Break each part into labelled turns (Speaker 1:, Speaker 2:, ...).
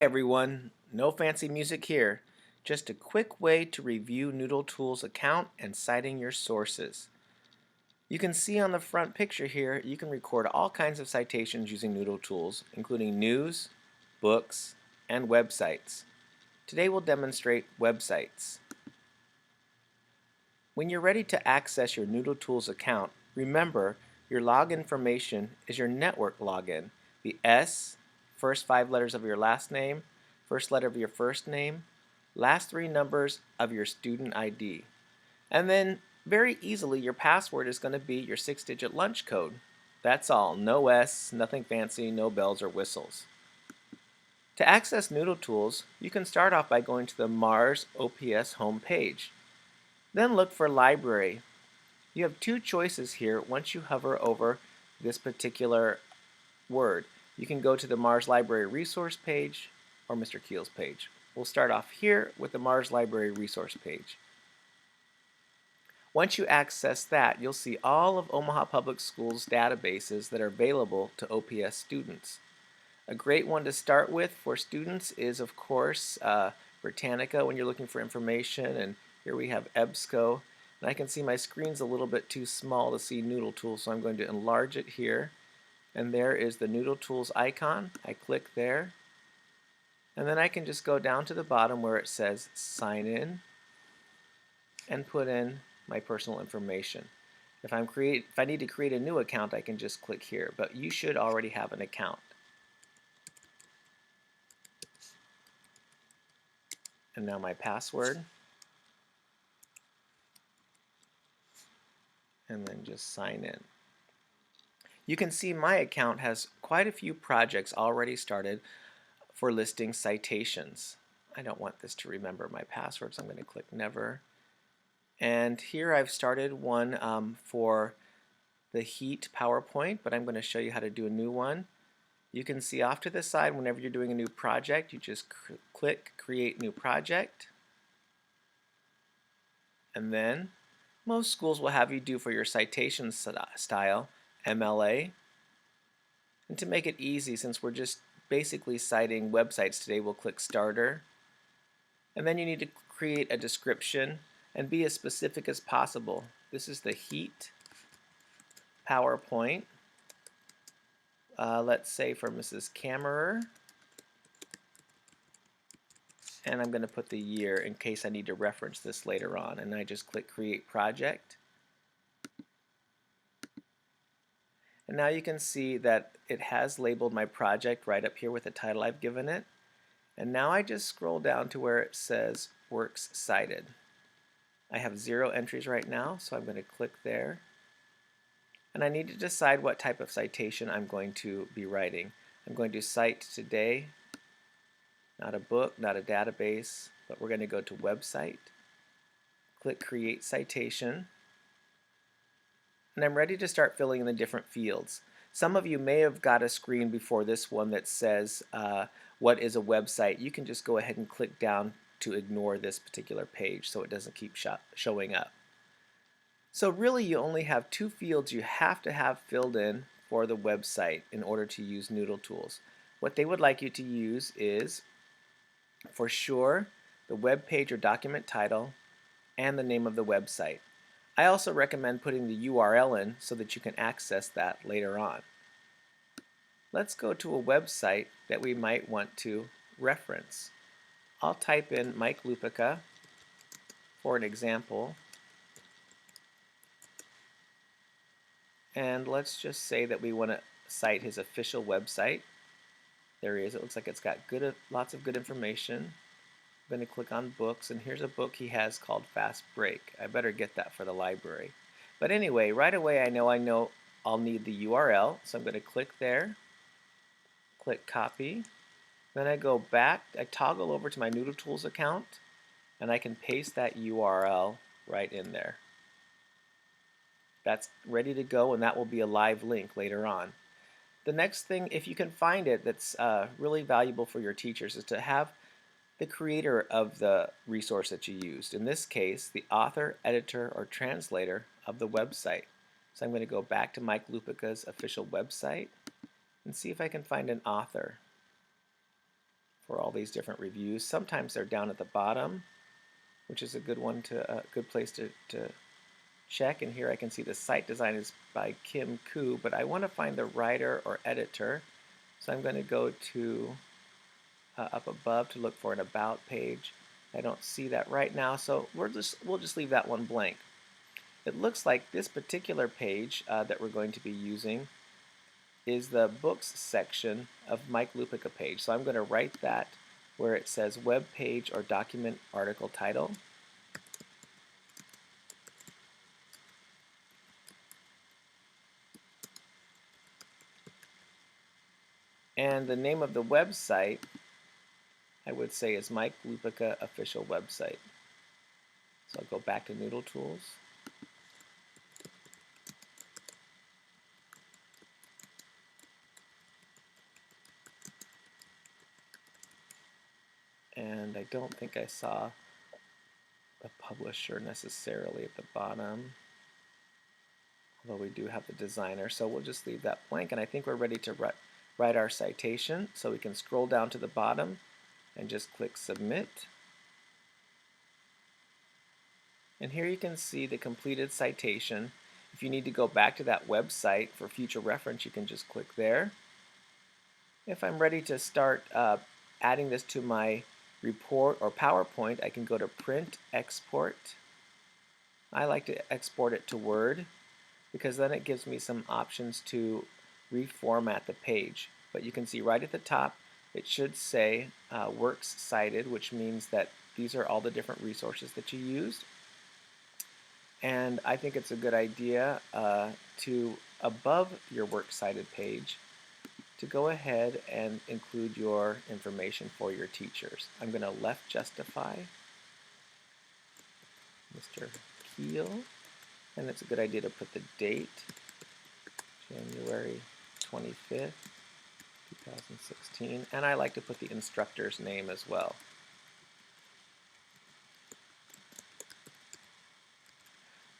Speaker 1: Everyone, no fancy music here. Just a quick way to review Noodle Tools account and citing your sources. You can see on the front picture here, you can record all kinds of citations using Noodle Tools, including news, books, and websites. Today we'll demonstrate websites. When you're ready to access your Noodle Tools account, remember your log information is your network login. The S, first 5 letters of your last name, first letter of your first name, last 3 numbers of your student ID. And then very easily your password is going to be your 6-digit lunch code. That's all. No S, nothing fancy, no bells or whistles. To access Noodle Tools, you can start off by going to the Mars OPS homepage. Then look for Library. You have two choices here once you hover over this particular word. You can go to the Mars Library Resource page or Mr. Keel's page. We'll start off here with the Mars Library Resource page. Once you access that, you'll see all of Omaha Public Schools databases that are available to OPS students. A great one to start with for students is, of course, Britannica when you're looking for information, and here we have EBSCO. And I can see my screen's a little bit too small to see Noodle Tools, so I'm going to enlarge it here. And there is the Noodle Tools icon. I click there. And then I can just go down to the bottom where it says Sign In and put in my personal information. If I need to create a new account, I can just click here, but you should already have an account. And now my password. And then just sign in. You can see my account has quite a few projects already started for listing citations. I don't want this to remember my password, so I'm going to click Never. And here I've started one for the Heat PowerPoint, but I'm going to show you how to do a new one. You can see off to the side, whenever you're doing a new project, you just click Create New Project. And then most schools will have you do for your citation style MLA. And to make it easy, since we're just basically citing websites today, we'll click Starter. And then you need to create a description and be as specific as possible. This is the Heat PowerPoint. Let's say for Mrs. Kammerer. And I'm going to put the year in case I need to reference this later on. And I just click Create Project. And now you can see that it has labeled my project right up here with the title I've given it. And now I just scroll down to where it says Works Cited. I have 0 entries right now, so I'm going to click there. And I need to decide what type of citation I'm going to be writing. I'm going to cite today, not a book, not a database, but we're going to go to Website. Click Create Citation. And I'm ready to start filling in the different fields. Some of you may have got a screen before this one that says what is a website. You can just go ahead and click down to ignore this particular page so it doesn't keep showing up. So really you only have 2 fields you have to have filled in for the website in order to use Noodle Tools. What they would like you to use is, for sure, the web page or document title and the name of the website. I also recommend putting the URL in so that you can access that later on. Let's go to a website that we might want to reference. I'll type in Mike Lupica for an example. And let's just say that we want to cite his official website. There he is. It looks like it's got lots of good information. I'm going to click on books, and here's a book he has called Fast Break. I better get that for the library. But anyway, right away I know I'll need the URL, so I'm going to click there, click copy. Then I go back, I toggle over to my Noodle Tools account, and I can paste that URL right in there. That's ready to go, and that will be a live link later on. The next thing, if you can find it, that's really valuable for your teachers is to have the creator of the resource that you used. In this case, the author, editor, or translator of the website. So I'm going to go back to Mike Lupica's official website and see if I can find an author. for all these different reviews. Sometimes they're down at the bottom, which is a good one to good place to check. And here I can see the site design is by Kim Koo, but I want to find the writer or editor. So I'm going to go to up above to look for an about page. I don't see that right now, so we'll just leave that one blank. It looks like this particular page that we're going to be using is the books section of Mike Lupica page. So I'm going to write that where it says web page or document article title. And the name of the website, I would say, is Mike Lupica official website. So I'll go back to Noodle Tools. And I don't think I saw the publisher necessarily at the bottom, although we do have the designer, so we'll just leave that blank. And I think we're ready to write our citation, so we can scroll down to the bottom and just click submit. And here you can see the completed citation. If you need to go back to that website for future reference, you can just click there. If I'm ready to start adding this to my report or PowerPoint, I can go to Print, Export. I like to export it to Word because then it gives me some options to reformat the page. But you can see right at the top it should say Works Cited, which means that these are all the different resources that you used. And I think it's a good idea to, above your Works Cited page, to go ahead and include your information for your teachers. I'm going to left justify Mr. Keel, and it's a good idea to put the date, January 25th, 2016, and I like to put the instructor's name as well.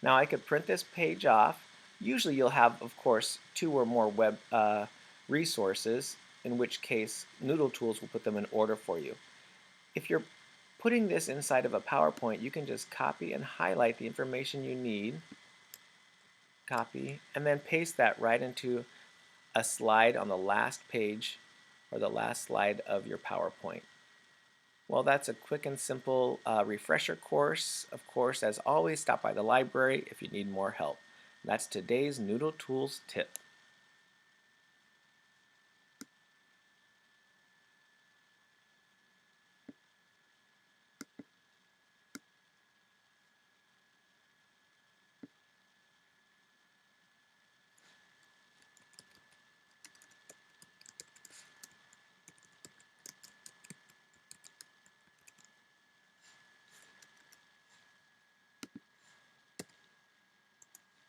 Speaker 1: Now I could print this page off. Usually you'll have, of course, 2 or more web resources, in which case Noodle Tools will put them in order for you. If you're putting this inside of a PowerPoint, you can just copy and highlight the information you need, copy, and then paste that right into a slide on the last page or the last slide of your PowerPoint. Well, that's a quick and simple refresher course. Of course, as always, stop by the library if you need more help. That's today's Noodle Tools tip.